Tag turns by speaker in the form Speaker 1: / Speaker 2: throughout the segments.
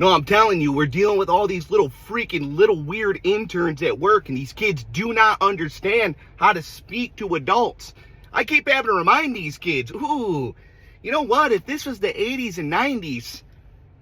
Speaker 1: No, I'm telling you, we're dealing with all these little weird interns at work, and these kids do not understand how to speak to adults. I keep having to remind these kids, ooh, you know what? If this was the 80s and 90s,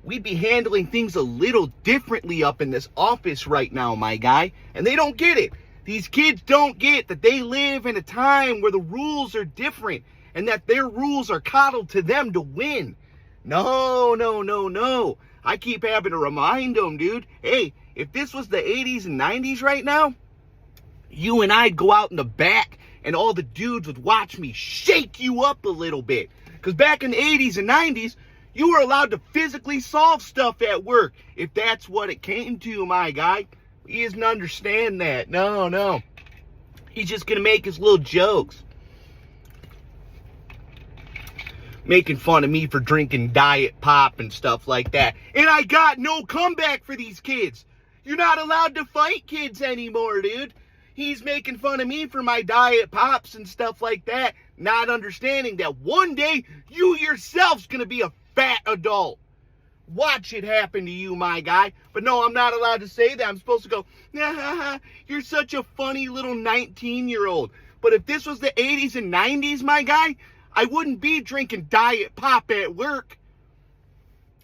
Speaker 1: we'd be handling things a little differently up in this office right now, my guy. And they don't get it. These kids don't get that they live in a time where the rules are different and that their rules are coddled to them to win. No, no, no, no. I keep having to remind them, dude, hey, if this was the 80s and 90s right now, you and I'd go out in the back and all the dudes would watch me shake you up a little bit. Because back in the 80s and 90s, you were allowed to physically solve stuff at work if that's what it came to, my guy. He doesn't understand that. No, no. He's just going to make his little jokes. Making fun of me for drinking diet pop and stuff like that. And I got no comeback for these kids. You're not allowed to fight kids anymore, dude. He's making fun of me for my diet pops and stuff like that, not understanding that one day you yourself's going to be a fat adult. Watch it happen to you, my guy. But no, I'm not allowed to say that. I'm supposed to go, nah, you're such a funny little 19-year-old. But if this was the 80s and 90s, my guy, I wouldn't be drinking diet pop at work.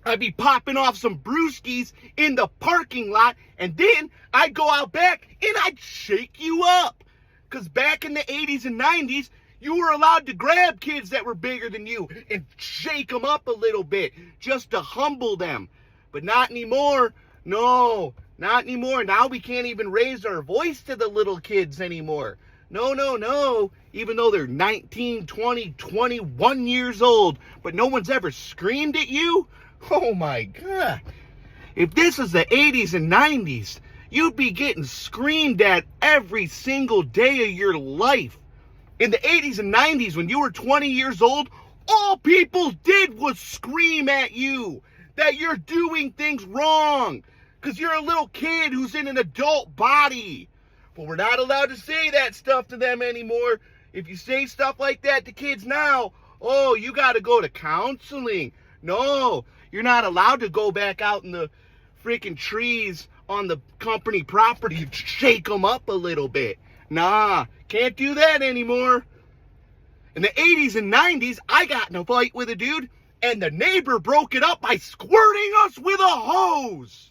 Speaker 1: I'd be popping off some brewskis in the parking lot, and then I'd go out back and I'd shake you up. Because back in the 80s and 90s, you were allowed to grab kids that were bigger than you and shake them up a little bit just to humble them. But not anymore. No, not anymore. Now we can't even raise our voice to the little kids anymore. No, no, no. Even though they're 19, 20, 21 years old, but no one's ever screamed at you? Oh my God. If this is the 80s and 90s, you'd be getting screamed at every single day of your life. In the 80s and 90s, when you were 20 years old, all people did was scream at you that you're doing things wrong because you're a little kid who's in an adult body. But we're not allowed to say that stuff to them anymore. If you say stuff like that to kids now, oh, you got to go to counseling. No, you're not allowed to go back out in the freaking trees on the company property and shake them up a little bit. Nah, can't do that anymore. In the 80s and 90s, I got in a fight with a dude, and the neighbor broke it up by squirting us with a hose.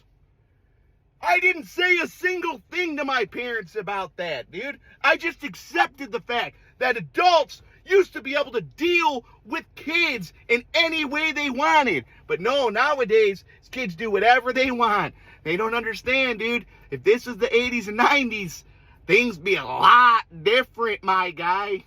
Speaker 1: I didn't say a single thing to my parents about that, dude. I just accepted the fact that adults used to be able to deal with kids in any way they wanted. But no, nowadays, kids do whatever they want. They don't understand, dude. If this is the 80s and 90s, things be a lot different, my guy.